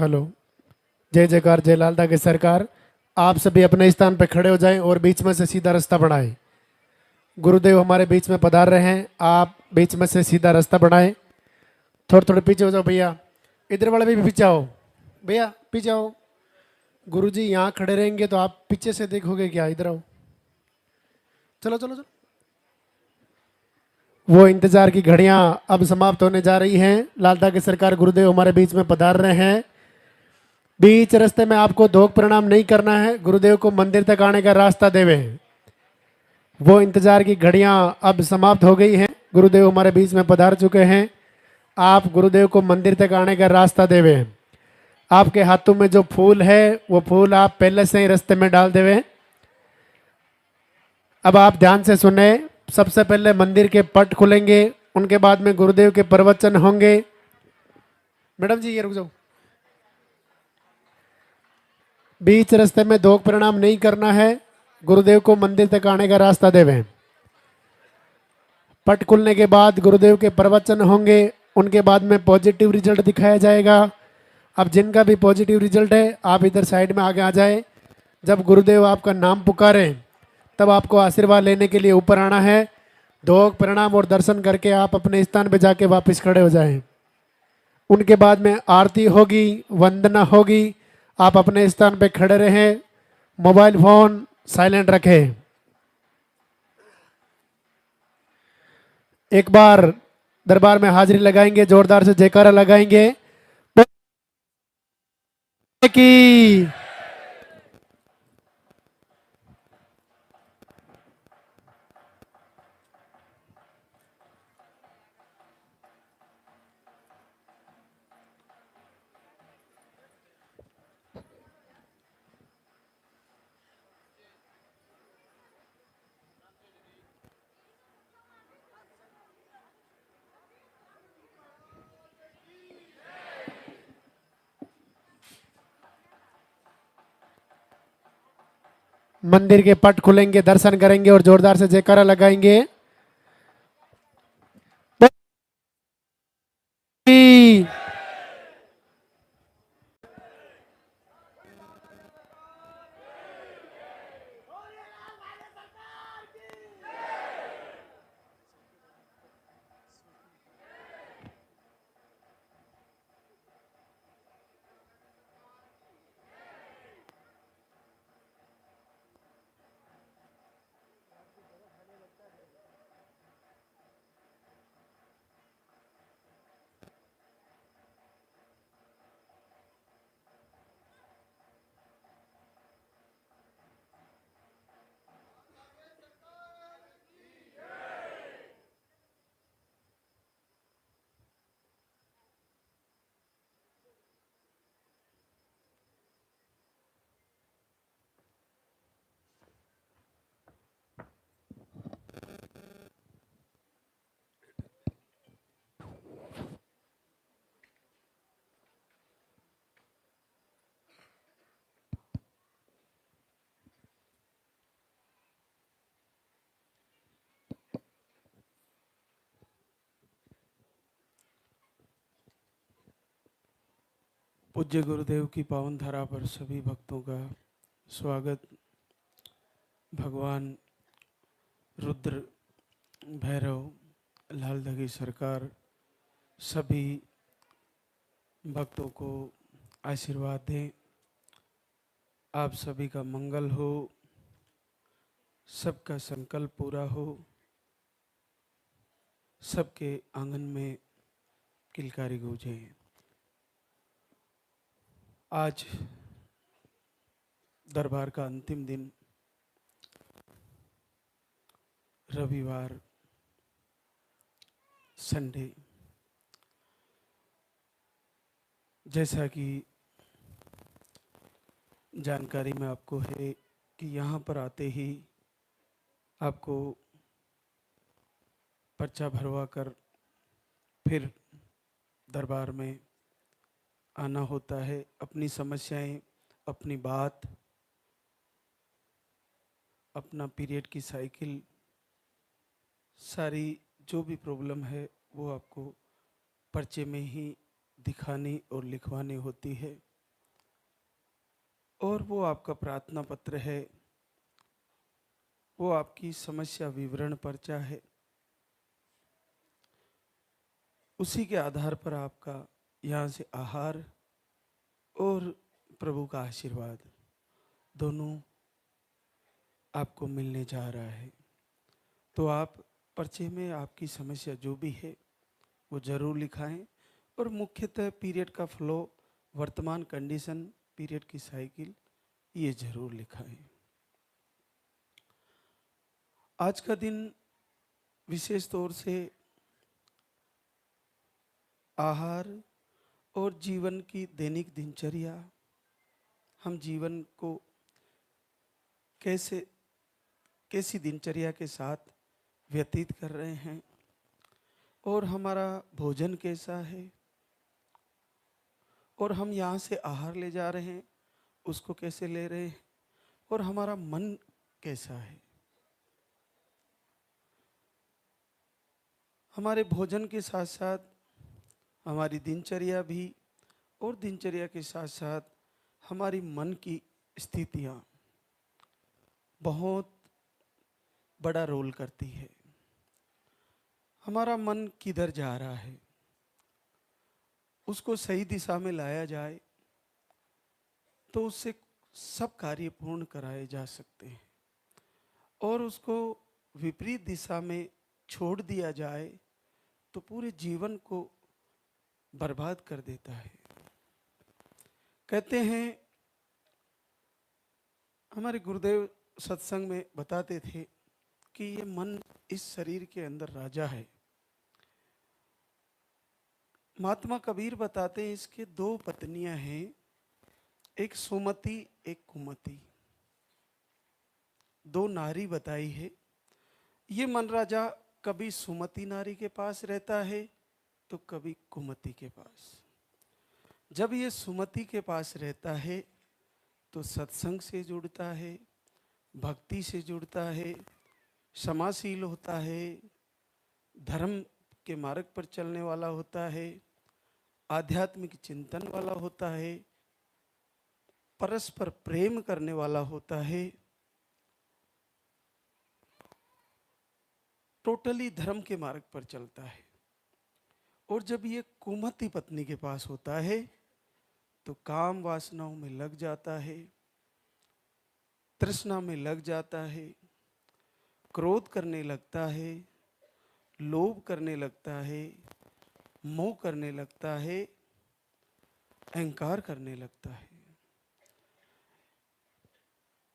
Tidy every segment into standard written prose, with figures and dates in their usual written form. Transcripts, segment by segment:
Hello. जय जयकार, जय लालदा की सरकार। आप सभी अपने स्थान पर खड़े हो जाएं और बीच में से सीधा रास्ता बढ़ाएं। गुरुदेव हमारे बीच में पधार रहे हैं, आप बीच में से सीधा रास्ता बढ़ाएं। थोड़े थोड़े पीछे हो जाओ भैया, इधर वाले भी पीछे आओ। भैया पीछे आओ। गुरुजी यहाँ खड़े रहेंगे तो आप पीछे से देखोगे क्या, इधर आओ। चलो चलो चलो। वो इंतजार की घड़ियां अब समाप्त होने जा रही हैं। लालदा की सरकार गुरुदेव हमारे बीच में पधार रहे हैं। बीच रास्ते में आपको धोख प्रणाम नहीं करना है, गुरुदेव को मंदिर तक आने का रास्ता देवे। वो इंतजार की घड़ियां अब समाप्त हो गई हैं, गुरुदेव हमारे बीच में पधार चुके हैं। आप गुरुदेव को मंदिर तक आने का रास्ता देवे। आपके हाथों में जो फूल है वो फूल आप पहले से ही रास्ते में डाल देवे। अब आप ध्यान से सुने। सबसे पहले मंदिर के पट खुलेंगे, उनके बाद में गुरुदेव के प्रवचन होंगे। मैडम जी ये रुक जाओ। बीच रास्ते में धोख प्रणाम नहीं करना है, गुरुदेव को मंदिर तक आने का रास्ता देवे। पट खुलने के बाद गुरुदेव के प्रवचन होंगे, उनके बाद में पॉजिटिव रिजल्ट दिखाया जाएगा। अब जिनका भी पॉजिटिव रिजल्ट है आप इधर साइड में आगे आ जाए। जब गुरुदेव आपका नाम पुकारे तब आपको आशीर्वाद लेने के लिए ऊपर आना है। धोख प्रणाम और दर्शन करके आप अपने स्थान पे जाके वापस खड़े हो जाएं। उनके बाद में आरती होगी, वंदना होगी। आप अपने स्थान पे खड़े रहें, मोबाइल फोन साइलेंट रखें। एक बार दरबार में हाजिरी लगाएंगे, जोरदार से जयकारा लगाएंगे की। मंदिर के पट खुलेंगे, दर्शन करेंगे और जोरदार से जयकारा लगाएंगे। पूज्य गुरुदेव की पावन धरा पर सभी भक्तों का स्वागत। भगवान रुद्र, भैरव, लालदा की सरकार सभी भक्तों को आशीर्वाद दें। आप सभी का मंगल हो, सबका संकल्प पूरा हो, सबके आंगन में किलकारी गूंजे। आज दरबार का अंतिम दिन, रविवार, संडे। जैसा कि जानकारी में आपको है कि यहाँ पर आते ही आपको पर्चा भरवा कर फिर दरबार में आना होता है। अपनी समस्याएं, अपनी बात, अपना पीरियड की साइकिल, सारी जो भी प्रॉब्लम है वो आपको पर्चे में ही दिखानी और लिखवानी होती है। और वो आपका प्रार्थना पत्र है, वो आपकी समस्या विवरण पर्चा है। उसी के आधार पर आपका यहाँ से आहार और प्रभु का आशीर्वाद दोनों आपको मिलने जा रहा है। तो आप पर्चे में आपकी समस्या जो भी है वो ज़रूर लिखाएं और मुख्यतः पीरियड का फ्लो, वर्तमान कंडीशन, पीरियड की साइकिल, ये ज़रूर लिखाएं। आज का दिन विशेष तौर से आहार और जीवन की दैनिक दिनचर्या, हम जीवन को कैसी दिनचर्या के साथ व्यतीत कर रहे हैं और हमारा भोजन कैसा है और हम यहाँ से आहार ले जा रहे हैं उसको कैसे ले रहे हैं और हमारा मन कैसा है। हमारे भोजन के साथ साथ हमारी दिनचर्या भी और दिनचर्या के साथ साथ हमारी मन की स्थितियाँ बहुत बड़ा रोल करती है। हमारा मन किधर जा रहा है उसको सही दिशा में लाया जाए तो उससे सब कार्य पूर्ण कराए जा सकते हैं और उसको विपरीत दिशा में छोड़ दिया जाए तो पूरे जीवन को बर्बाद कर देता है। कहते हैं, हमारे गुरुदेव सत्संग में बताते थे कि ये मन इस शरीर के अंदर राजा है। महात्मा कबीर बताते हैं इसके दो पत्नियां हैं, एक सुमति एक कुमति, दो नारी बताई है। ये मन राजा कभी सुमति नारी के पास रहता है तो कभी कुमति के पास। जब ये सुमति के पास रहता है तो सत्संग से जुड़ता है, भक्ति से जुड़ता है, क्षमाशील होता है, धर्म के मार्ग पर चलने वाला होता है, आध्यात्मिक चिंतन वाला होता है, परस्पर प्रेम करने वाला होता है, टोटली धर्म के मार्ग पर चलता है। और जब ये कुमति पत्नी के पास होता है तो काम वासनाओं में लग जाता है, तृष्णा में लग जाता है, क्रोध करने लगता है, लोभ करने लगता है, मोह करने लगता है, अहंकार करने लगता है।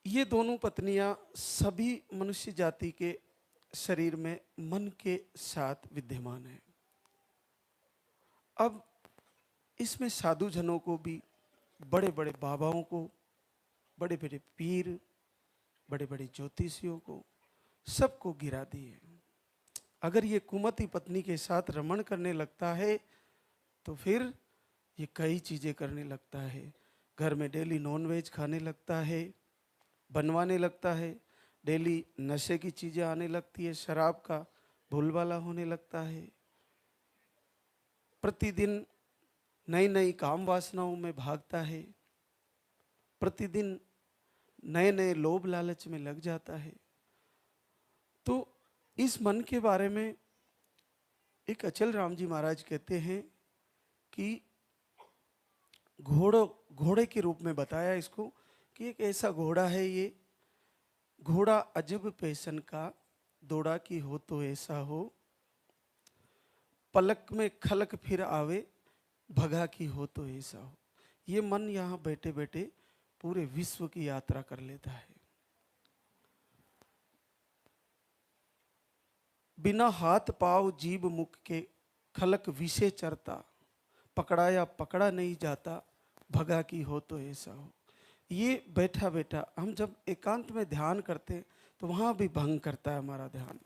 ये दोनों पत्नियां सभी मनुष्य जाति के शरीर में मन के साथ विद्यमान है। अब इसमें साधु जनों को भी, बड़े बड़े बाबाओं को, बड़े बड़े पीर, बड़े बड़े ज्योतिषियों को, सबको गिरा दिए। अगर ये कुमति पत्नी के साथ रमण करने लगता है तो फिर ये कई चीज़ें करने लगता है। घर में डेली नॉनवेज खाने लगता है, बनवाने लगता है, डेली नशे की चीज़ें आने लगती है, शराब का भूलवाला होने लगता है, प्रतिदिन नई नई काम वासनाओं में भागता है, प्रतिदिन नए नए लोभ लालच में लग जाता है। तो इस मन के बारे में एक अचल राम जी महाराज कहते हैं कि घोड़े के रूप में बताया इसको कि एक ऐसा घोड़ा है, ये घोड़ा अजब पैसन का, दौड़ा की हो तो ऐसा हो, पलक में खलक फिर आवे, भगा की हो तो ऐसा हो। ये मन यहाँ बैठे बैठे पूरे विश्व की यात्रा कर लेता है। बिना हाथ पाव जीभ मुख के खलक विषे चरता, पकड़ाया पकड़ा नहीं जाता, भगा की हो तो ऐसा हो। ये बैठा बैठा हम जब एकांत में ध्यान करते हैं तो वहाँ भी भंग करता है हमारा ध्यान,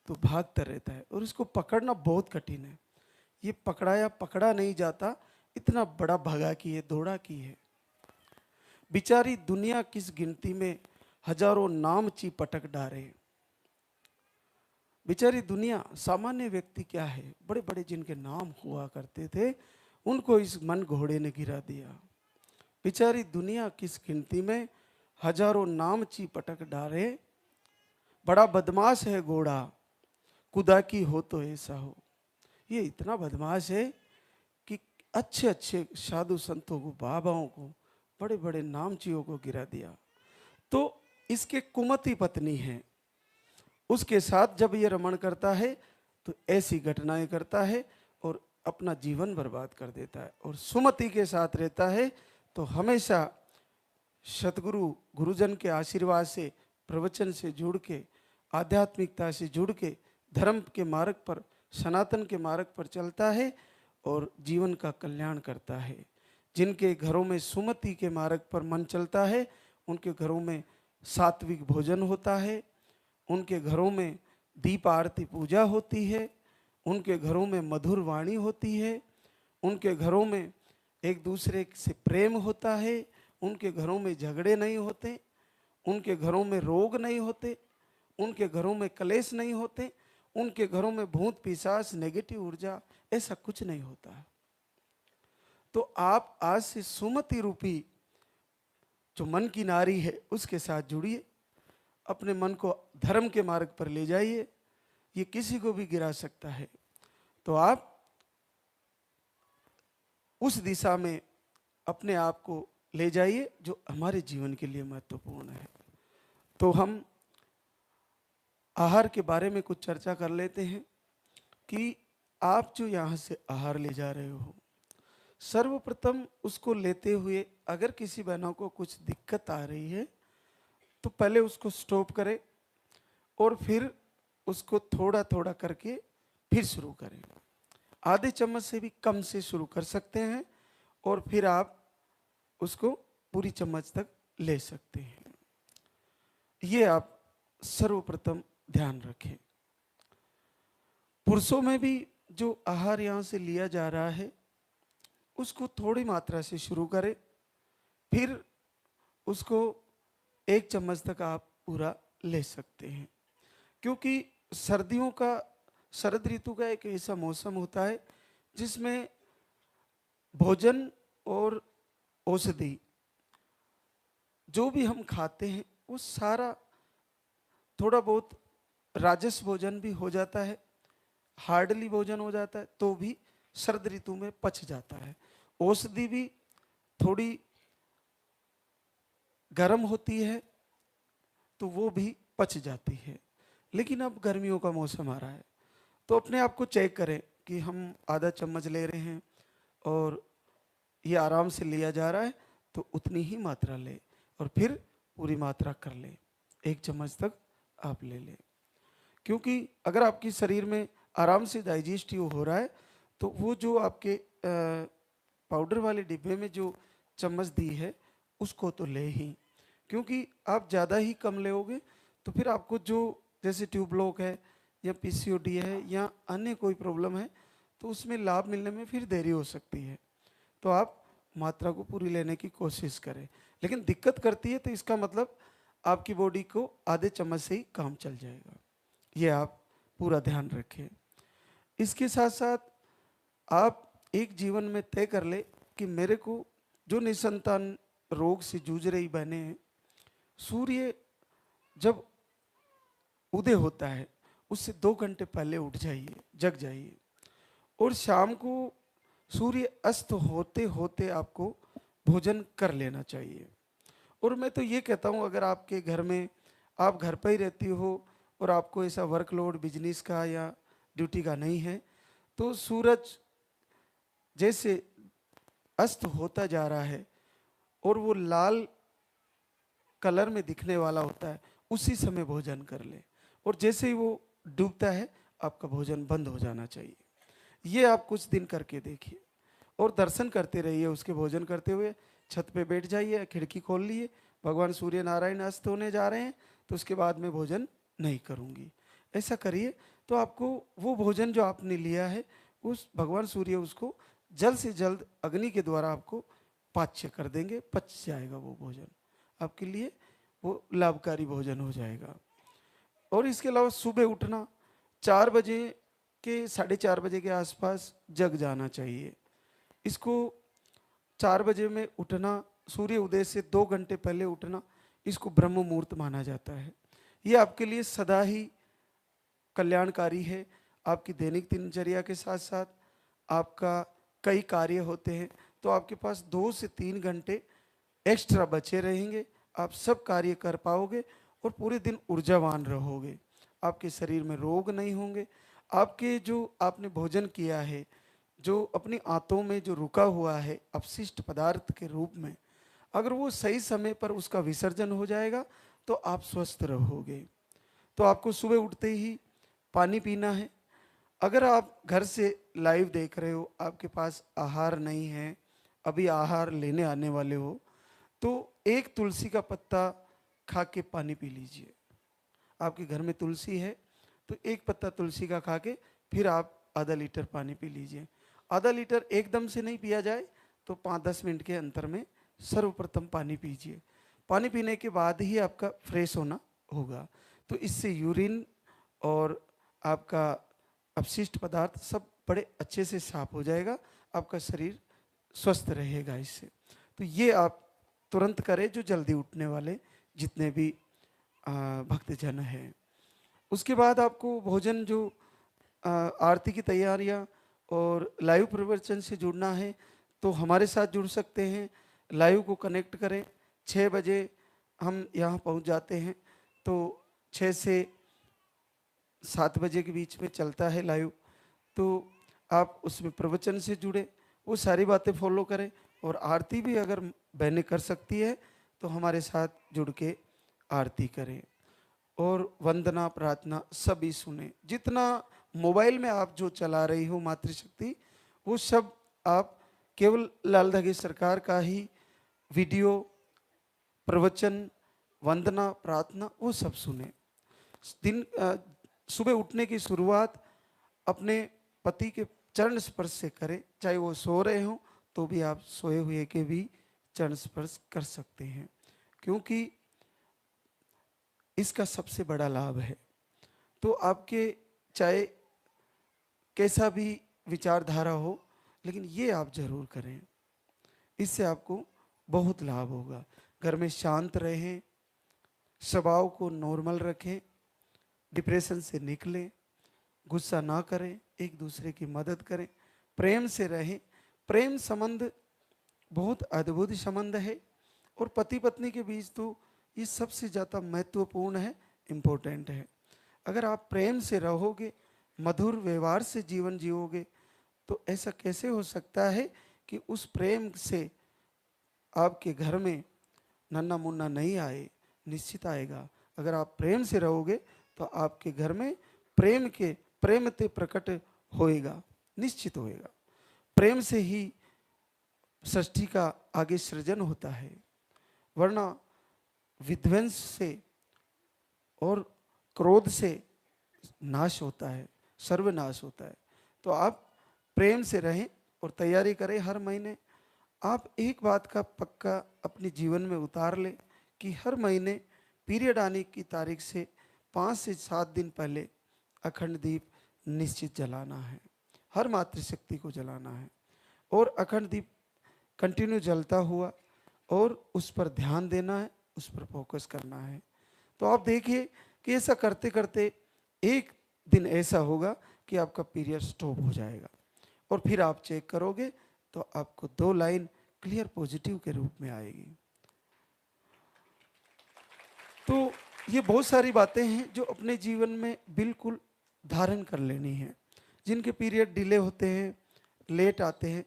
तो भागता रहता है और इसको पकड़ना बहुत कठिन है। ये पकड़ाया पकड़ा नहीं जाता, इतना बड़ा भगा की है, दौड़ा की है। बिचारी दुनिया किस गिनती में हजारों नाम ची पटक डारे। बेचारी दुनिया, सामान्य व्यक्ति क्या है, बड़े बड़े जिनके नाम हुआ करते थे उनको इस मन घोड़े ने गिरा दिया। बेचारी दुनिया किस गिनती में, हजारों नामची पटक डारे, बड़ा बदमाश है घोड़ा, खुदा की हो तो ऐसा हो। ये इतना बदमाश है कि अच्छे अच्छे साधु संतों को, बाबाओं को, बड़े बड़े नामचियों को गिरा दिया। तो इसके कुमती पत्नी है, उसके साथ जब ये रमण करता है तो ऐसी घटनाएं करता है और अपना जीवन बर्बाद कर देता है। और सुमति के साथ रहता है तो हमेशा सतगुरु गुरुजन के आशीर्वाद से, प्रवचन से जुड़ के, आध्यात्मिकता से जुड़ के धर्म के मार्ग पर, सनातन के मार्ग पर चलता है और जीवन का कल्याण करता है। जिनके घरों में सुमति के मार्ग पर मन चलता है उनके घरों में सात्विक भोजन होता है, उनके घरों में दीप आरती पूजा होती है, उनके घरों में मधुर वाणी होती है, उनके घरों में एक दूसरे से प्रेम होता है, उनके घरों में झगड़े नहीं होते, उनके घरों में रोग नहीं होते, उनके घरों में कलेश नहीं होते, उनके घरों में भूत पिशाच नेगेटिव ऊर्जा ऐसा कुछ नहीं होता है। तो आप आज से सुमति रूपी जो मन की नारी है उसके साथ जुड़िए, अपने मन को धर्म के मार्ग पर ले जाइए। ये किसी को भी गिरा सकता है, तो आप उस दिशा में अपने आप को ले जाइए जो हमारे जीवन के लिए महत्वपूर्ण है। तो हम आहार के बारे में कुछ चर्चा कर लेते हैं कि आप जो यहाँ से आहार ले जा रहे हो, सर्वप्रथम उसको लेते हुए अगर किसी बहनों को कुछ दिक्कत आ रही है तो पहले उसको स्टॉप करें और फिर उसको थोड़ा थोड़ा करके फिर शुरू करें। आधे चम्मच से भी कम से शुरू कर सकते हैं और फिर आप उसको पूरी चम्मच तक ले सकते हैं। ये आप सर्वप्रथम ध्यान रखें। पुरुषों में भी जो आहार यहाँ से लिया जा रहा है उसको थोड़ी मात्रा से शुरू करें, फिर उसको 1 चम्मच तक आप पूरा ले सकते हैं। क्योंकि सर्दियों का, शरद ऋतु का एक ऐसा मौसम होता है जिसमें भोजन और औषधि जो भी हम खाते हैं वो सारा थोड़ा बहुत राजस भोजन भी हो जाता है, हार्डली भोजन हो जाता है, तो भी शरद ऋतु में पच जाता है। औषधि भी थोड़ी गर्म होती है तो वो भी पच जाती है। लेकिन अब गर्मियों का मौसम आ रहा है तो अपने आप को चेक करें कि हम आधा चम्मच ले रहे हैं और ये आराम से लिया जा रहा है तो उतनी ही मात्रा ले और फिर पूरी मात्रा कर ले, 1 चम्मच तक आप ले लें। क्योंकि अगर आपके शरीर में आराम से डाइजेस्टिव हो रहा है तो वो जो आपके पाउडर वाले डिब्बे में जो चम्मच दी है उसको तो ले ही, क्योंकि आप ज़्यादा ही कम लेओगे तो फिर आपको जो जैसे ट्यूब ब्लॉक है या पीसीओडी है या अन्य कोई प्रॉब्लम है तो उसमें लाभ मिलने में फिर देरी हो सकती है। तो आप मात्रा को पूरी लेने की कोशिश करें। लेकिन दिक्कत करती है तो इसका मतलब आपकी बॉडी को आधे चम्मच से ही काम चल जाएगा, ये आप पूरा ध्यान रखें। इसके साथ साथ आप एक जीवन में तय कर ले कि मेरे को जो निसंतान रोग से जूझ रही बहनें हैं, सूर्य जब उदय होता है उससे 2 घंटे पहले उठ जाइए, जग जाइए, और शाम को सूर्य अस्त होते होते आपको भोजन कर लेना चाहिए। और मैं तो ये कहता हूँ अगर आपके घर में, आप घर पर ही रहती हो और आपको ऐसा वर्कलोड बिजनेस का या ड्यूटी का नहीं है तो सूरज जैसे अस्त होता जा रहा है और वो लाल कलर में दिखने वाला होता है उसी समय भोजन कर ले, और जैसे ही वो डूबता है आपका भोजन बंद हो जाना चाहिए। ये आप कुछ दिन करके देखिए और दर्शन करते रहिए उसके भोजन करते हुए। छत पे बैठ जाइए, खिड़की खोल लिए, भगवान सूर्य नारायण अस्त होने जा रहे हैं तो उसके बाद में भोजन नहीं करूँगी, ऐसा करिए। तो आपको वो भोजन जो आपने लिया है उस भगवान सूर्य उसको जल्द से जल्द अग्नि के द्वारा आपको पाच्य कर देंगे, पच जाएगा वो भोजन, आपके लिए वो लाभकारी भोजन हो जाएगा। और इसके अलावा सुबह उठना 4 बजे के 4:30 बजे के आसपास जग जाना चाहिए। इसको 4 बजे में उठना सूर्य उदय से 2 घंटे पहले उठना, इसको ब्रह्म मुहूर्त माना जाता है। ये आपके लिए सदा ही कल्याणकारी है। आपकी दैनिक दिनचर्या के साथ साथ आपका कई कार्य होते हैं, तो आपके पास 2 से 3 घंटे एक्स्ट्रा बचे रहेंगे। आप सब कार्य कर पाओगे और पूरे दिन ऊर्जावान रहोगे। आपके शरीर में रोग नहीं होंगे। आपके जो आपने भोजन किया है, जो अपनी आंतों में जो रुका हुआ है अपशिष्ट पदार्थ के रूप में, अगर वो सही समय पर उसका विसर्जन हो जाएगा तो आप स्वस्थ रहोगे। तो आपको सुबह उठते ही पानी पीना है। अगर आप घर से लाइव देख रहे हो, आपके पास आहार नहीं है, अभी आहार लेने आने वाले हो, तो एक तुलसी का पत्ता खा के पानी पी लीजिए। आपके घर में तुलसी है तो एक पत्ता तुलसी का खा के फिर आप आधा लीटर पानी पी लीजिए। आधा लीटर एकदम से नहीं पिया जाए तो 5-10 मिनट के अंतर में सर्वप्रथम पानी पीजिए। पानी पीने के बाद ही आपका फ्रेश होना होगा, तो इससे यूरिन और आपका अपशिष्ट पदार्थ सब बड़े अच्छे से साफ हो जाएगा, आपका शरीर स्वस्थ रहेगा इससे। तो ये आप तुरंत करें, जो जल्दी उठने वाले जितने भी भक्तजन हैं। उसके बाद आपको भोजन जो आरती की तैयारियां और लाइव प्रवचन से जुड़ना है तो हमारे साथ जुड़ सकते हैं। लाइव को कनेक्ट करें। 6 बजे हम यहाँ पहुँच जाते हैं, तो 6 से 7 बजे के बीच में चलता है लाइव। तो आप उसमें प्रवचन से जुड़े, वो सारी बातें फॉलो करें। और आरती भी अगर बहनें कर सकती है तो हमारे साथ जुड़ के आरती करें और वंदना प्रार्थना सभी सुने। जितना मोबाइल में आप जो चला रही हो मातृशक्ति, वो सब आप केवल लाल धागे सरकार का ही वीडियो, प्रवचन, वंदना प्रार्थना वो सब सुने। दिन सुबह उठने की शुरुआत अपने पति के चरण स्पर्श से करें। चाहे वो सो रहे हों तो भी आप सोए हुए के भी चरण स्पर्श कर सकते हैं, क्योंकि इसका सबसे बड़ा लाभ है। तो आपके चाहे कैसा भी विचारधारा हो, लेकिन ये आप जरूर करें, इससे आपको बहुत लाभ होगा। घर में शांत रहें, स्वभाव को नॉर्मल रखें, डिप्रेशन से निकलें, गुस्सा ना करें, एक दूसरे की मदद करें, प्रेम से रहें। प्रेम संबंध बहुत अद्भुत संबंध है और पति पत्नी के बीच तो ये सबसे ज़्यादा महत्वपूर्ण है, इम्पोर्टेंट है। अगर आप प्रेम से रहोगे, मधुर व्यवहार से जीवन जियोगे, तो ऐसा कैसे हो सकता है कि उस प्रेम से आपके घर में नन्ना मुन्ना नहीं आए? निश्चित आएगा। अगर आप प्रेम से रहोगे तो आपके घर में प्रेम ते प्रकट होएगा, निश्चित होएगा। प्रेम से ही सृष्टि का आगे सृजन होता है, वरना विध्वंस से और क्रोध से नाश होता है, सर्वनाश होता है। तो आप प्रेम से रहें और तैयारी करें। हर महीने आप एक बात का पक्का अपने जीवन में उतार लें कि हर महीने पीरियड आने की तारीख से 5 से 7 दिन पहले अखंड दीप निश्चित जलाना है, हर मातृशक्ति को जलाना है। और अखंड दीप कंटिन्यू जलता हुआ और उस पर ध्यान देना है, उस पर फोकस करना है। तो आप देखिए कि ऐसा करते करते एक दिन ऐसा होगा कि आपका पीरियड स्टॉप हो जाएगा और फिर आप चेक करोगे तो आपको 2 लाइन क्लियर पॉजिटिव के रूप में आएगी। तो ये बहुत सारी बातें हैं जो अपने जीवन में बिल्कुल धारण कर लेनी है। जिनके पीरियड डिले होते हैं, लेट आते हैं,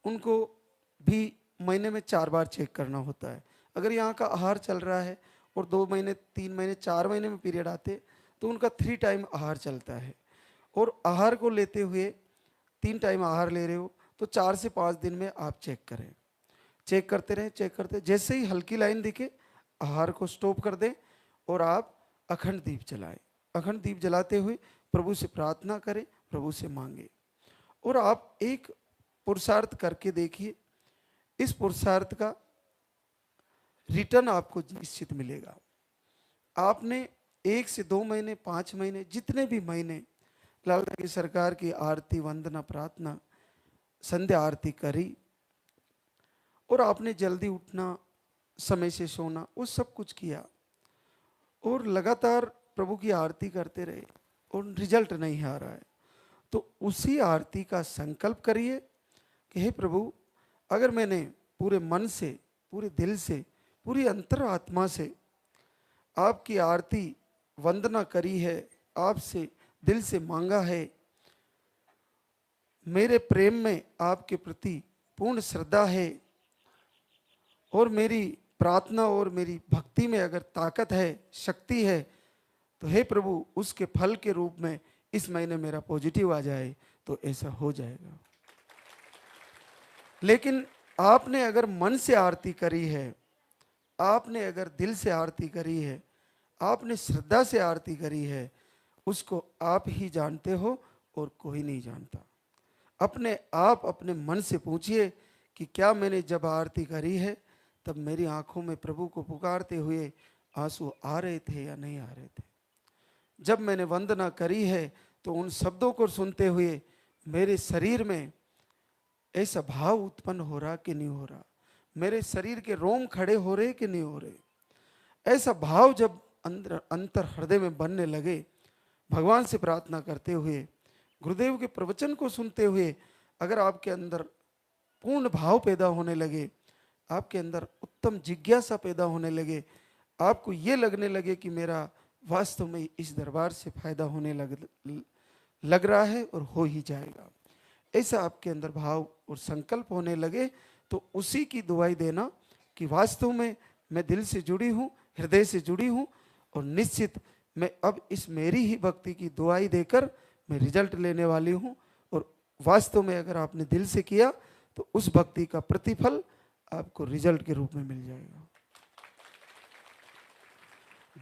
उनको भी महीने में 4 बार चेक करना होता है। अगर यहाँ का आहार चल रहा है और 2 महीने, 3 महीने, 4 महीने में पीरियड आते तो उनका 3 टाइम आहार चलता है। और आहार को लेते हुए 3 टाइम आहार ले रहे हो तो 4 से 5 दिन में आप चेक करें। चेक करते रहें, चेक करते, जैसे ही हल्की लाइन दिखे आहार को स्टॉप कर दें और आप अखंड दीप जलाएं। अखंड दीप जलाते हुए प्रभु से प्रार्थना करें, प्रभु से मांगे। और आप एक पुरुषार्थ करके देखिए, इस पुरुषार्थ का रिटर्न आपको निश्चित मिलेगा। आपने 1 से 2 महीने, 5 महीने, जितने भी महीने लाल धागे सरकार की आरती, वंदना, प्रार्थना, संध्या आरती करी और आपने जल्दी उठना, समय से सोना, वो सब कुछ किया और लगातार प्रभु की आरती करते रहे और रिजल्ट नहीं आ रहा है। तो उसी आरती का संकल्प करिए कि हे प्रभु, अगर मैंने पूरे मन से, पूरे दिल से, पूरी अंतरात्मा से आपकी आरती वंदना करी है, आपसे दिल से मांगा है, मेरे प्रेम में आपके प्रति पूर्ण श्रद्धा है और मेरी प्रार्थना और मेरी भक्ति में अगर ताकत है, शक्ति है, तो हे प्रभु उसके फल के रूप में इस महीने मेरा पॉजिटिव आ जाए, तो ऐसा हो जाएगा। लेकिन आपने अगर मन से आरती करी है, आपने अगर दिल से आरती करी है, आपने श्रद्धा से आरती करी है, उसको आप ही जानते हो और कोई नहीं जानता। अपने आप अपने मन से पूछिए कि क्या मैंने जब आरती करी है तब मेरी आंखों में प्रभु को पुकारते हुए आंसू आ रहे थे या नहीं आ रहे थे। जब मैंने वंदना करी है तो उन शब्दों को सुनते हुए मेरे शरीर में ऐसा भाव उत्पन्न हो रहा कि नहीं हो रहा, मेरे शरीर के रोम खड़े हो रहे कि नहीं हो रहे। ऐसा भाव जब अंतर हृदय में बनने लगे, भगवान से प्रार्थना करते हुए, गुरुदेव के प्रवचन को सुनते हुए अगर आपके अंदर पूर्ण भाव पैदा होने लगे, आपके अंदर उत्तम जिज्ञासा पैदा होने लगे, आपको ये लगने लगे कि मेरा वास्तव में इस दरबार से फायदा होने लग रहा है और हो ही जाएगा, ऐसा आपके अंदर भाव और संकल्प होने लगे, तो उसी की दुआई देना कि वास्तव में मैं दिल से जुड़ी हूँ, हृदय से जुड़ी हूँ और निश्चित मैं अब इस मेरी ही भक्ति की दुआई देकर मैं रिजल्ट लेने वाली हूँ। और वास्तव में अगर आपने दिल से किया तो उस भक्ति का प्रतिफल आपको रिजल्ट के रूप में मिल जाएगा।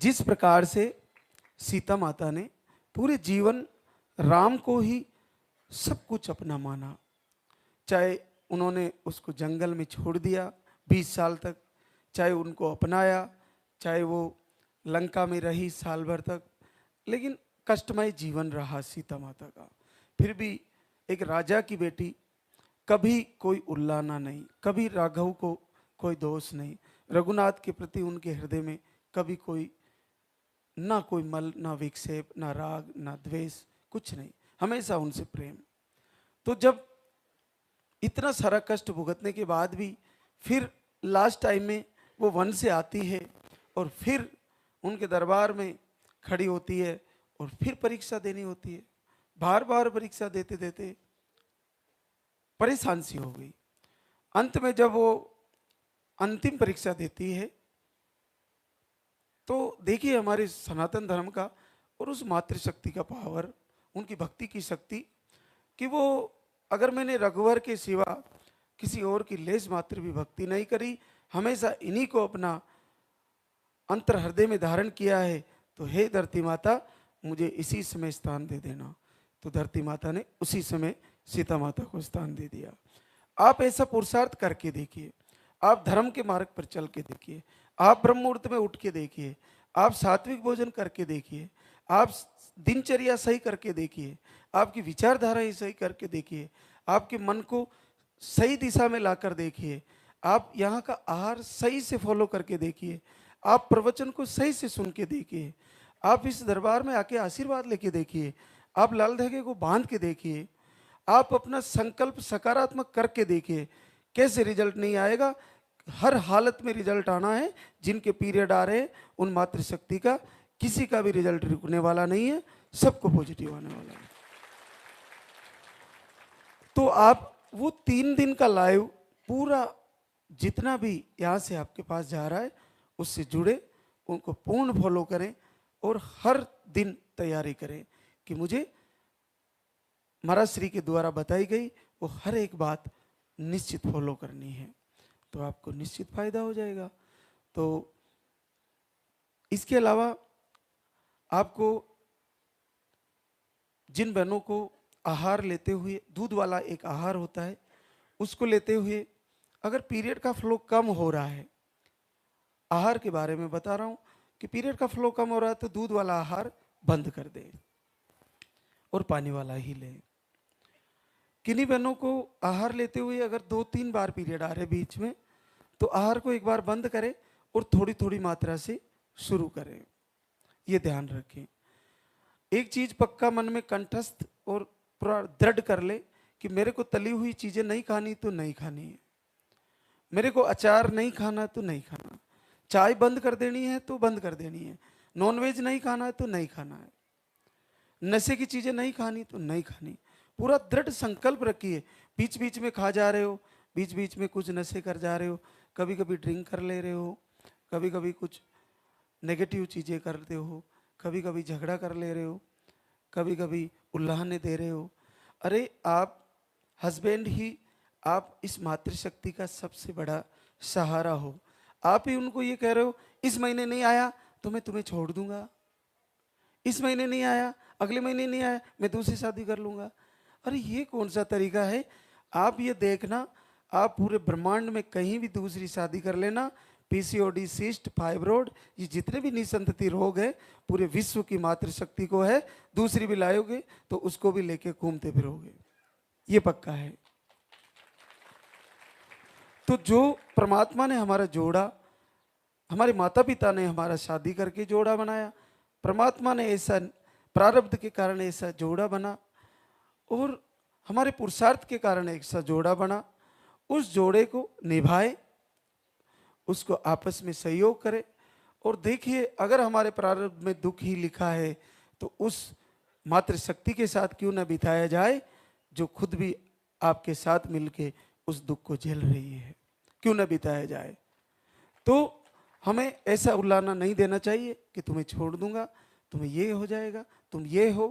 जिस प्रकार से सीता माता ने पूरे जीवन राम को ही सब कुछ अपना माना, चाहे उन्होंने उसको जंगल में छोड़ दिया 20 साल तक, चाहे उनको अपनाया, चाहे वो लंका में रही साल भर तक, लेकिन कष्टमय जीवन रहा सीता माता का। फिर भी एक राजा की बेटी, कभी कोई उल्लाना नहीं, कभी राघव को कोई दोष नहीं, रघुनाथ के प्रति उनके हृदय में कभी कोई ना कोई मल, ना विक्षेप, ना राग, ना द्वेष, कुछ नहीं, हमेशा उनसे प्रेम। तो जब इतना सारा कष्ट भुगतने के बाद भी फिर लास्ट टाइम में वो वन से आती है और फिर उनके दरबार में खड़ी होती है और फिर परीक्षा देनी होती है। बार बार परीक्षा देते देते परेशान सी हो गई। अंत में जब वो अंतिम परीक्षा देती है तो देखिए हमारे सनातन धर्म का और उस मातृशक्ति का पावर, उनकी भक्ति की शक्ति, कि वो अगर मैंने रघुवर के सिवा किसी और की लेस मात्र भी भक्ति नहीं करी, हमेशा इन्हीं को अपना अंतर हृदय में धारण किया है, तो हे धरती माता मुझे इसी समय स्थान दे देना। तो धरती माता ने उसी समय सीता माता को स्थान दे दिया। आप ऐसा पुरुषार्थ करके देखिए, आप धर्म के मार्ग पर चल के देखिए, आप ब्रह्म मुहूर्त में उठ के देखिए, आप सात्विक भोजन करके देखिए, आप दिनचर्या सही करके देखिए, आपकी विचारधारा ही सही करके देखिए, आपके मन को सही दिशा में लाकर देखिए, आप यहाँ का आहार सही से फॉलो करके देखिए, आप प्रवचन को सही से सुन के देखिए, आप इस दरबार में आके आशीर्वाद लेके देखिए, आप लाल धागे को बांध के देखिए, आप अपना संकल्प सकारात्मक करके देखिए, कैसे रिजल्ट नहीं आएगा। हर हालत में रिजल्ट आना है। जिनके पीरियड आ रहे हैं उन मातृशक्ति का किसी का भी रिजल्ट रुकने वाला नहीं है, सबको पॉजिटिव आने वाला है। तो आप वो 3 दिन का लाइव पूरा जितना भी यहाँ से आपके पास जा रहा है उससे जुड़े, उनको पूर्ण फॉलो करें और हर दिन तैयारी करें कि मुझे महाराज श्री के द्वारा बताई गई वो हर एक बात निश्चित फॉलो करनी है, तो आपको निश्चित फायदा हो जाएगा। तो इसके अलावा आपको जिन बहनों को आहार लेते हुए, दूध वाला एक आहार होता है, उसको लेते हुए अगर पीरियड का फ्लो कम हो रहा है, आहार के बारे में बता रहा हूं कि पीरियड का फ्लो कम हो रहा है तो दूध वाला आहार बंद कर दें और पानी वाला ही लें। किन्हीं बहनों को आहार लेते हुए अगर 2-3 बार पीरियड आ रहे बीच में, तो आहार को एक बार बंद करें और थोड़ी थोड़ी मात्रा से शुरू करें, ये ध्यान रखें। एक चीज पक्का मन में कंठस्थ और पूरा दृढ़ कर ले कि मेरे को तली हुई चीजें नहीं खानी तो नहीं खानी है, मेरे को अचार नहीं खाना तो नहीं खाना, चाय बंद कर देनी है तो बंद कर देनी है, नॉनवेज नहीं खाना है तो नहीं खाना है, नशे की चीजें नहीं खानी तो नहीं खानी। पूरा दृढ़ संकल्प रखिए। बीच बीच में खा जा रहे हो, बीच बीच में कुछ नशे कर जा रहे हो, कभी कभी ड्रिंक कर ले रहे हो, कभी कभी कुछ नेगेटिव चीजें करते हो, कभी कभी झगड़ा कर ले रहे हो, कभी कभी उल्लाहने दे रहे हो। अरे आप हस्बैंड ही, आप इस मातृशक्ति का सबसे बड़ा सहारा हो। आप ही उनको ये कह रहे हो इस महीने नहीं आया तो मैं तुम्हें छोड़ दूंगा, इस महीने नहीं आया, अगले महीने नहीं आया, मैं दूसरी शादी कर लूंगा। अरे ये कौन सा तरीका है? आप ये देखना, आप पूरे ब्रह्मांड में कहीं भी दूसरी शादी कर लेना, पीसीओडी, सिस्ट, फाइब्रोड, ये जितने भी निसंतति रोग है पूरे विश्व की मातृशक्ति को है, दूसरी भी लाओगे तो उसको भी लेके घूमते फिरोगे, ये पक्का है। तो जो परमात्मा ने हमारा जोड़ा, हमारे माता पिता ने हमारा शादी करके जोड़ा बनाया, परमात्मा ने ऐसा प्रारब्ध के कारण ऐसा जोड़ा बना और हमारे पुरुषार्थ के कारण ऐसा जोड़ा बना, उस जोड़े को निभाए, उसको आपस में सहयोग करे। और देखिए अगर हमारे प्रारब्ध में दुख ही लिखा है तो उस मातृशक्ति के साथ क्यों ना बिताया जाए जो खुद भी आपके साथ मिलके उस दुख को झेल रही है, क्यों ना बिताया जाए। तो हमें ऐसा उल्लाना नहीं देना चाहिए कि तुम्हें छोड़ दूंगा, तुम्हें ये हो जाएगा, तुम ये हो,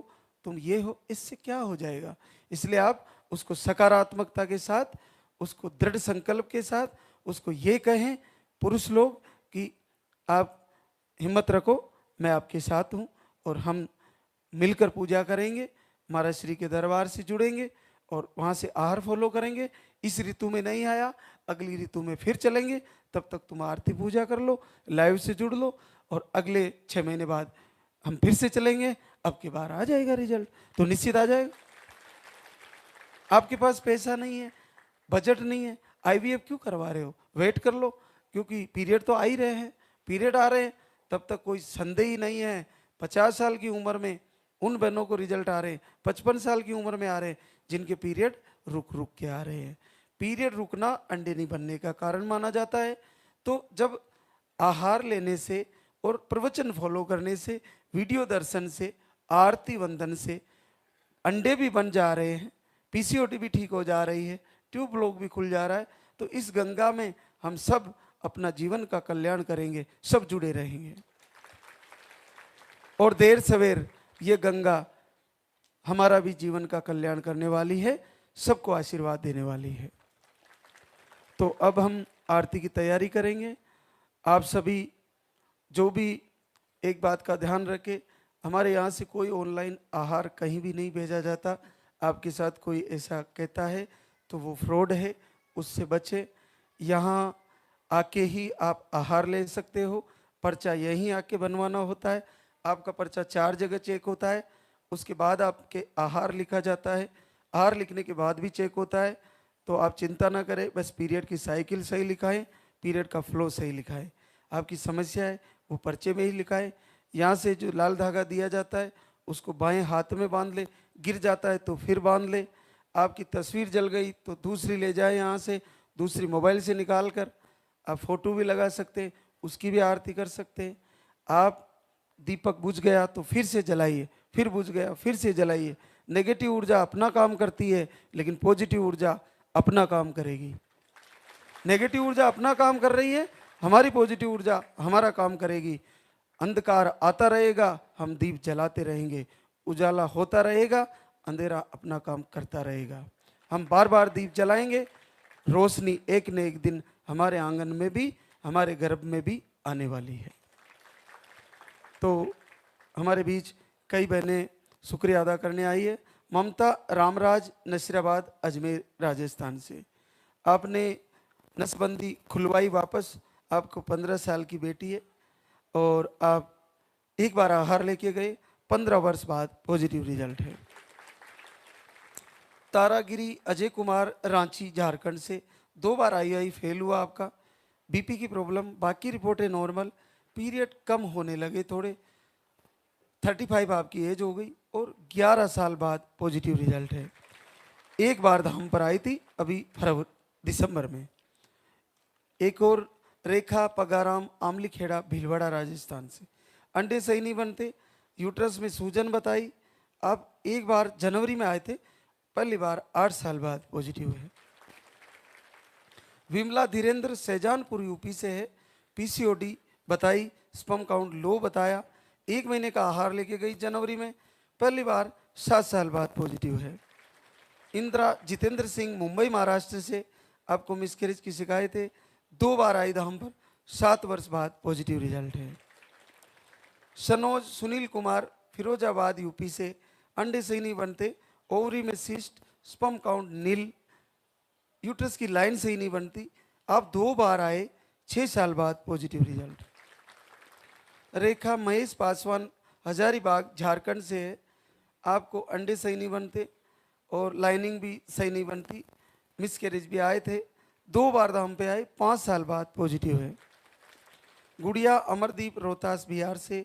तुम ये हो, इससे क्या हो जाएगा। इसलिए आप उसको सकारात्मकता के साथ, उसको दृढ़ संकल्प के साथ उसको ये कहें पुरुष लोग कि आप हिम्मत रखो, मैं आपके साथ हूँ और हम मिलकर पूजा करेंगे, महाराज श्री के दरबार से जुड़ेंगे और वहाँ से आहार फॉलो करेंगे। इस ऋतु में नहीं आया, अगली ऋतु में फिर चलेंगे, तब तक तुम आरती पूजा कर लो, लाइव से जुड़ लो और अगले 6 महीने बाद हम फिर से चलेंगे। अब की बार आ जाएगा रिजल्ट, तो निश्चित आ जाएगा। आपके पास पैसा नहीं है, बजट नहीं है, आईवीएफ क्यों करवा रहे हो? वेट कर लो, क्योंकि पीरियड तो आ ही रहे हैं, पीरियड आ रहे हैं, तब तक कोई संदेह ही नहीं है। 50 साल की उम्र में उन बहनों को रिजल्ट आ रहे हैं, 55 साल की उम्र में आ रहे हैं, जिनके पीरियड रुक रुक के आ रहे हैं। पीरियड रुकना अंडे नहीं बनने का कारण माना जाता है। तो जब आहार लेने से और प्रवचन फॉलो करने से, वीडियो दर्शन से, आरती वंदन से अंडे भी बन जा रहे हैं, पीसीओडी भी ठीक हो जा रही है, ट्यूब लोग भी खुल जा रहा है, तो इस गंगा में हम सब अपना जीवन का कल्याण करेंगे, सब जुड़े रहेंगे और देर सवेर ये गंगा हमारा भी जीवन का कल्याण करने वाली है, सबको आशीर्वाद देने वाली है। तो अब हम आरती की तैयारी करेंगे। आप सभी जो भी एक बात का ध्यान रखें, हमारे यहाँ से कोई ऑनलाइन आहार कहीं भी नहीं भेजा जाता। आपके साथ कोई ऐसा कहता है तो वो फ्रॉड है, उससे बचे। यहाँ आके ही आप आहार ले सकते हो, पर्चा यहीं आके बनवाना होता है। आपका पर्चा 4 जगह चेक होता है, उसके बाद आपके आहार लिखा जाता है, आहार लिखने के बाद भी चेक होता है। तो आप चिंता ना करें, बस पीरियड की साइकिल सही लिखाएं, पीरियड का फ्लो सही लिखाएं। आपकी समस्या है वो पर्चे में ही लिखाएं। यहाँ से जो लाल धागा दिया जाता है उसको बाएं हाथ में बांध ले, गिर जाता है तो फिर बांध ले। आपकी तस्वीर जल गई तो दूसरी ले जाए, यहाँ से दूसरी मोबाइल से निकाल कर आप फोटो भी लगा सकते हैं, उसकी भी आरती कर सकते हैं। आप दीपक बुझ गया तो फिर से जलाइए, फिर बुझ गया फिर से जलाइए। नेगेटिव ऊर्जा अपना काम करती है, लेकिन पॉजिटिव ऊर्जा अपना काम करेगी। नेगेटिव ऊर्जा अपना काम कर रही है, हमारी पॉजिटिव ऊर्जा हमारा काम करेगी। अंधकार आता रहेगा, हम दीप जलाते रहेंगे, उजाला होता रहेगा, अंधेरा अपना काम करता रहेगा। हम बार बार दीप जलाएंगे, रोशनी एक न एक दिन हमारे आंगन में भी, हमारे गर्भ में भी आने वाली है। तो हमारे बीच कई बहनें शुक्रिया अदा करने आई है। ममता रामराज, नसीराबाद, अजमेर, राजस्थान से आपने नसबंदी खुलवाई वापस। आपको 15 साल की बेटी है और आप एक बार आहार लेके गए, 15 वर्ष बाद पॉजिटिव रिजल्ट है। तारागिरी अजय कुमार, रांची, झारखंड से 2 बार आई फेल हुआ आपका, बीपी की प्रॉब्लम, बाकी रिपोर्टें नॉर्मल, पीरियड कम होने लगे थोड़े, 35 आपकी एज हो गई और 11 साल बाद पॉजिटिव रिजल्ट है। एक बार धाम पर आई थी अभी फरवरी दिसंबर में। एक और रेखा पगाराम आमली खेड़ा भीलवाड़ा राजस्थान से, अंडे सही नहीं बनते, यूट्रस में सूजन बताई। आप एक बार जनवरी में आए थे, पहली बार 8 साल बाद पॉजिटिव है। विमला धीरेन्द्र सैजानपुर यूपी से है, पीसीओडी बताई, स्पर्म काउंट लो बताया, 1 महीने का आहार लेके गई जनवरी में, पहली बार 7 साल बाद पॉजिटिव है। इंदिरा जितेंद्र सिंह मुंबई महाराष्ट्र से, आपको मिसकैरेज की शिकायत है, 2 बार आई धाम पर, 7 वर्ष बाद पॉजिटिव रिजल्ट है। सनोज सुनील कुमार फिरोजाबाद यूपी से, अंडे सही नहीं बनते, ओवरी में सिस्ट, स्पर्म काउंट नील, यूट्रस की लाइन सही नहीं बनती, आप 2 बार आए, 6 साल बाद पॉजिटिव रिजल्ट। रेखा महेश पासवान हजारीबाग झारखंड से है, आपको अंडे सही नहीं बनते और लाइनिंग भी सही नहीं बनती, मिसकैरेज भी आए थे, 2 बार धाम पे आए, 5 साल बाद पॉजिटिव है। गुड़िया अमरदीप रोहतास बिहार से,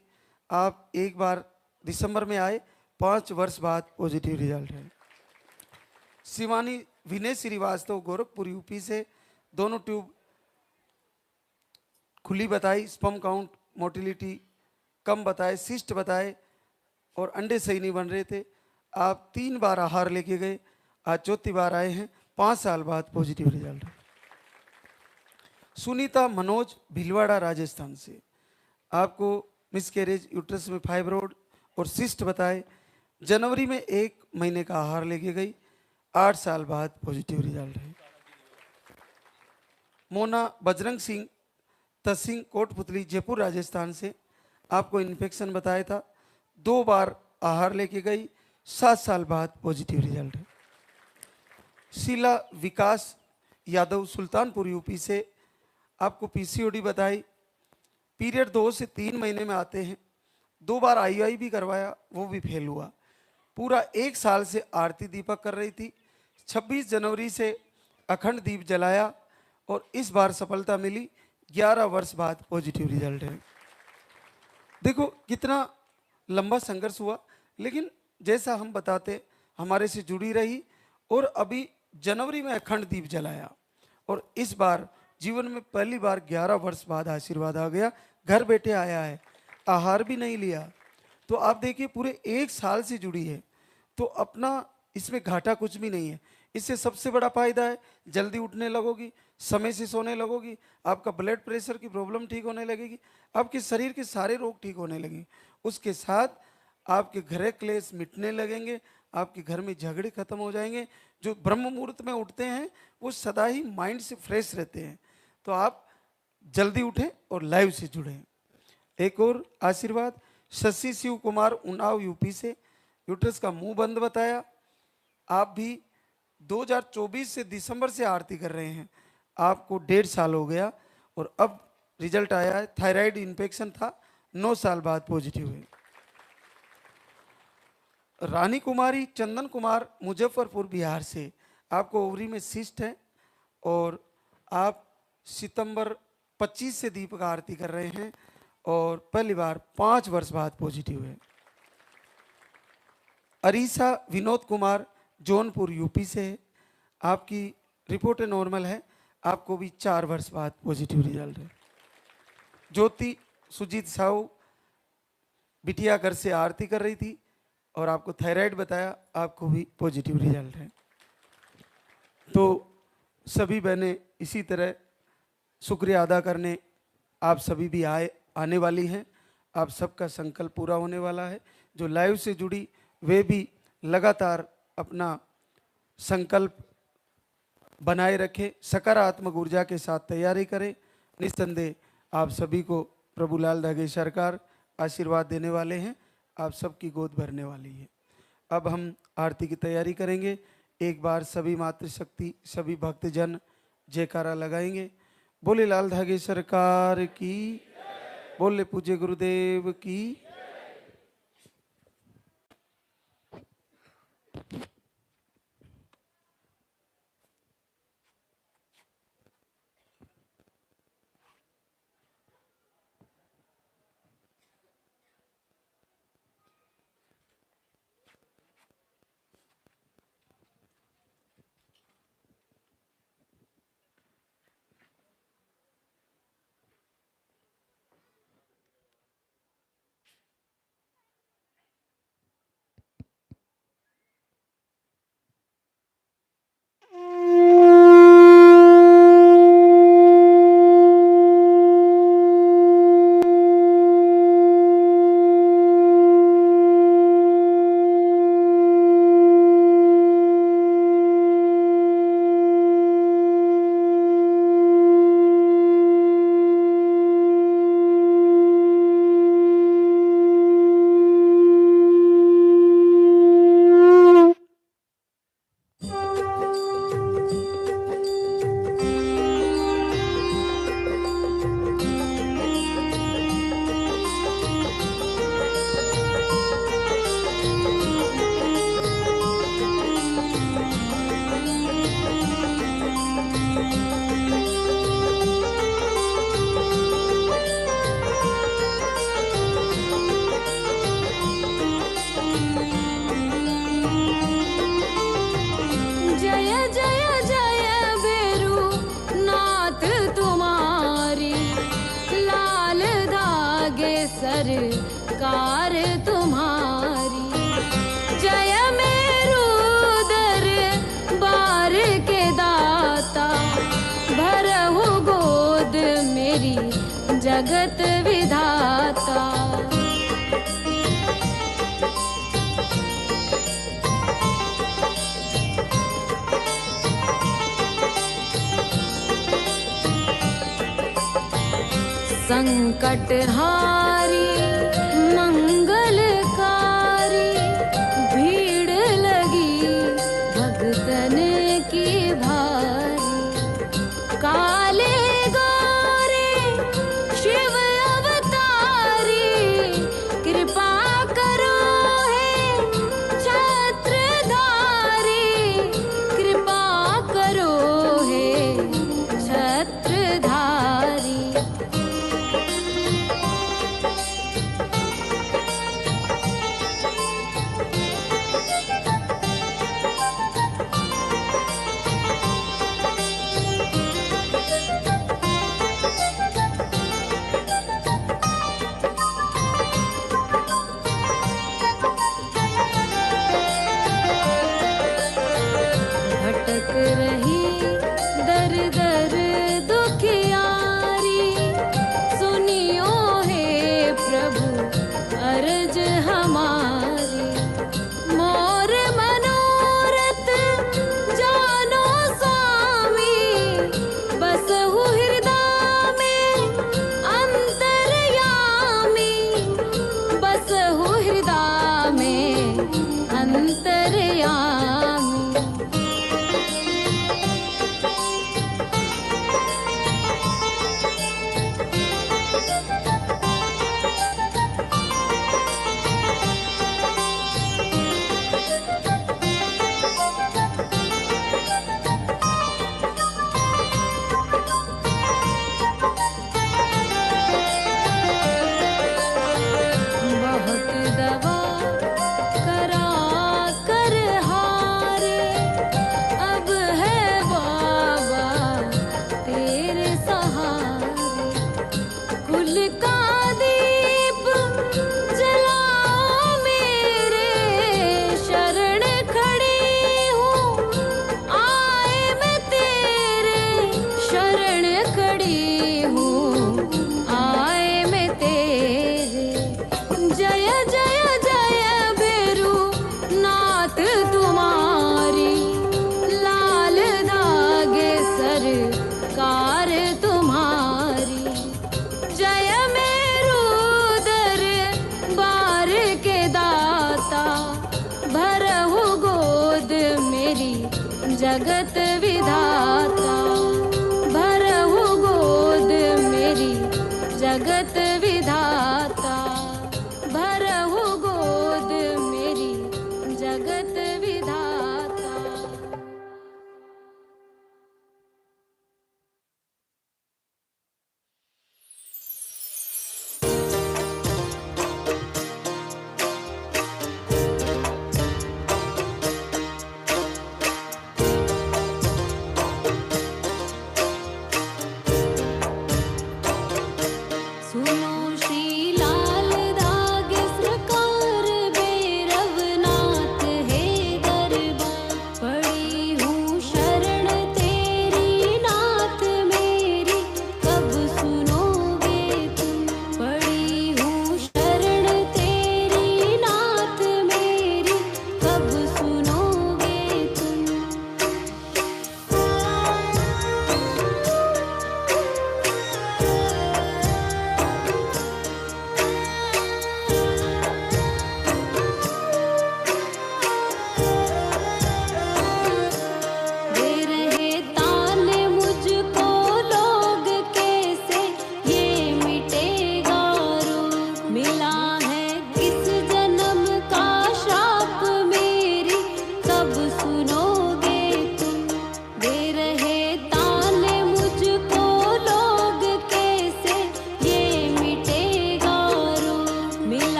आप 1 बार दिसंबर में आए, 5 वर्ष बाद पॉजिटिव रिजल्ट है। शिवानी विनय श्रीवास्तव गोरखपुर यूपी से, दोनों ट्यूब खुली बताई, स्पर्म काउंट मोटिलिटी कम बताए, सिस्ट बताए और अंडे सही नहीं बन रहे थे, आप 3 बार आहार लेके गए, आज 4थी बार आए हैं, 5 साल बाद पॉजिटिव रिजल्ट है। सुनीता मनोज भीलवाड़ा राजस्थान से, आपको मिसकैरेज, यूट्रस में फाइब्रोड और सिस्ट बताए, जनवरी में 1 महीने का आहार लेके गई, 8 साल बाद पॉजिटिव रिजल्ट है। मोना बजरंग सिंह तसिंग कोटपुतली जयपुर राजस्थान से, आपको इन्फेक्शन बताया था, 2 बार आहार लेके गई, 7 साल बाद पॉजिटिव रिजल्ट है। शीला विकास यादव सुल्तानपुर यूपी से, आपको पीसीओडी बताई, पीरियड 2 से 3 महीने में आते हैं, 2 बार आईयूआई भी करवाया, वो भी फेल हुआ, पूरा 1 साल से आरती दीपक कर रही थी, 26 जनवरी से अखंड दीप जलाया और इस बार सफलता मिली, 11 वर्ष बाद पॉजिटिव रिजल्ट है। देखो कितना लंबा संघर्ष हुआ, लेकिन जैसा हम बताते हमारे से जुड़ी रही और अभी जनवरी में अखंड दीप जलाया और इस बार जीवन में पहली बार 11 वर्ष बाद आशीर्वाद आ गया, घर बैठे आया है, आहार भी नहीं लिया, तो आप देखिए पूरे 1 साल से जुड़ी है, तो अपना इसमें घाटा कुछ भी नहीं है। इससे सबसे बड़ा फायदा है, जल्दी उठने लगोगी, समय से सोने लगोगी, आपका ब्लड प्रेशर की प्रॉब्लम ठीक होने लगेगी, आपके शरीर के सारे रोग ठीक होने लगेंगे, उसके साथ आपके घरे क्लेश मिटने लगेंगे, आपके घर में झगड़े खत्म हो जाएंगे। जो ब्रह्म मुहूर्त में उठते हैं वो सदा ही माइंड से फ्रेश रहते हैं, तो आप जल्दी उठें और लाइव से जुड़ें। एक और आशीर्वाद, शशि शिव कुमार उन्नाव यूपी से, यूट्रस का मुंह बंद बताया, आप भी 2024 से दिसंबर से आरती कर रहे हैं, आपको 1.5 साल हो गया और अब रिजल्ट आया है, थायराइड इन्फेक्शन था, 9 साल बाद पॉजिटिव है। रानी कुमारी चंदन कुमार मुजफ्फरपुर बिहार से, आपको ओवरी में सिस्ट है और आप सितंबर 25 से दीपक आरती कर रहे हैं और पहली बार 5 वर्ष बाद पॉजिटिव है। अरीसा विनोद कुमार जौनपुर यूपी से है, आपकी रिपोर्ट नॉर्मल है, आपको भी 4 वर्ष बाद पॉजिटिव रिजल्ट है। ज्योति सुजीत साहू बिटियागढ़ से आरती कर रही थी और आपको थायराइड बताया, आपको भी पॉजिटिव रिजल्ट है। तो सभी बहनें इसी तरह शुक्रिया अदा करने आप सभी भी आने वाली हैं, आप सबका संकल्प पूरा होने वाला है। जो लाइव से जुड़ी वे भी लगातार अपना संकल्प बनाए रखें, सकारात्मक ऊर्जा के साथ तैयारी करें। निस्संदेह आप सभी को प्रभुलाल धागे सरकार आशीर्वाद देने वाले हैं, आप सबकी गोद भरने वाली है। अब हम आरती की तैयारी करेंगे, एक बार सभी मातृशक्ति सभी भक्तजन जयकारा लगाएंगे। बोले लाल धागे सरकार की, बोले पूज्य गुरुदेव की। जगत विधाता। संकटहारी मंगलकारी, भीड़ लगी भगतन की भारी। काले गोरे शिव अवतारी, कृपा करो हे छत्रधारी, कृपा करो हे छत्रधारी।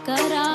करा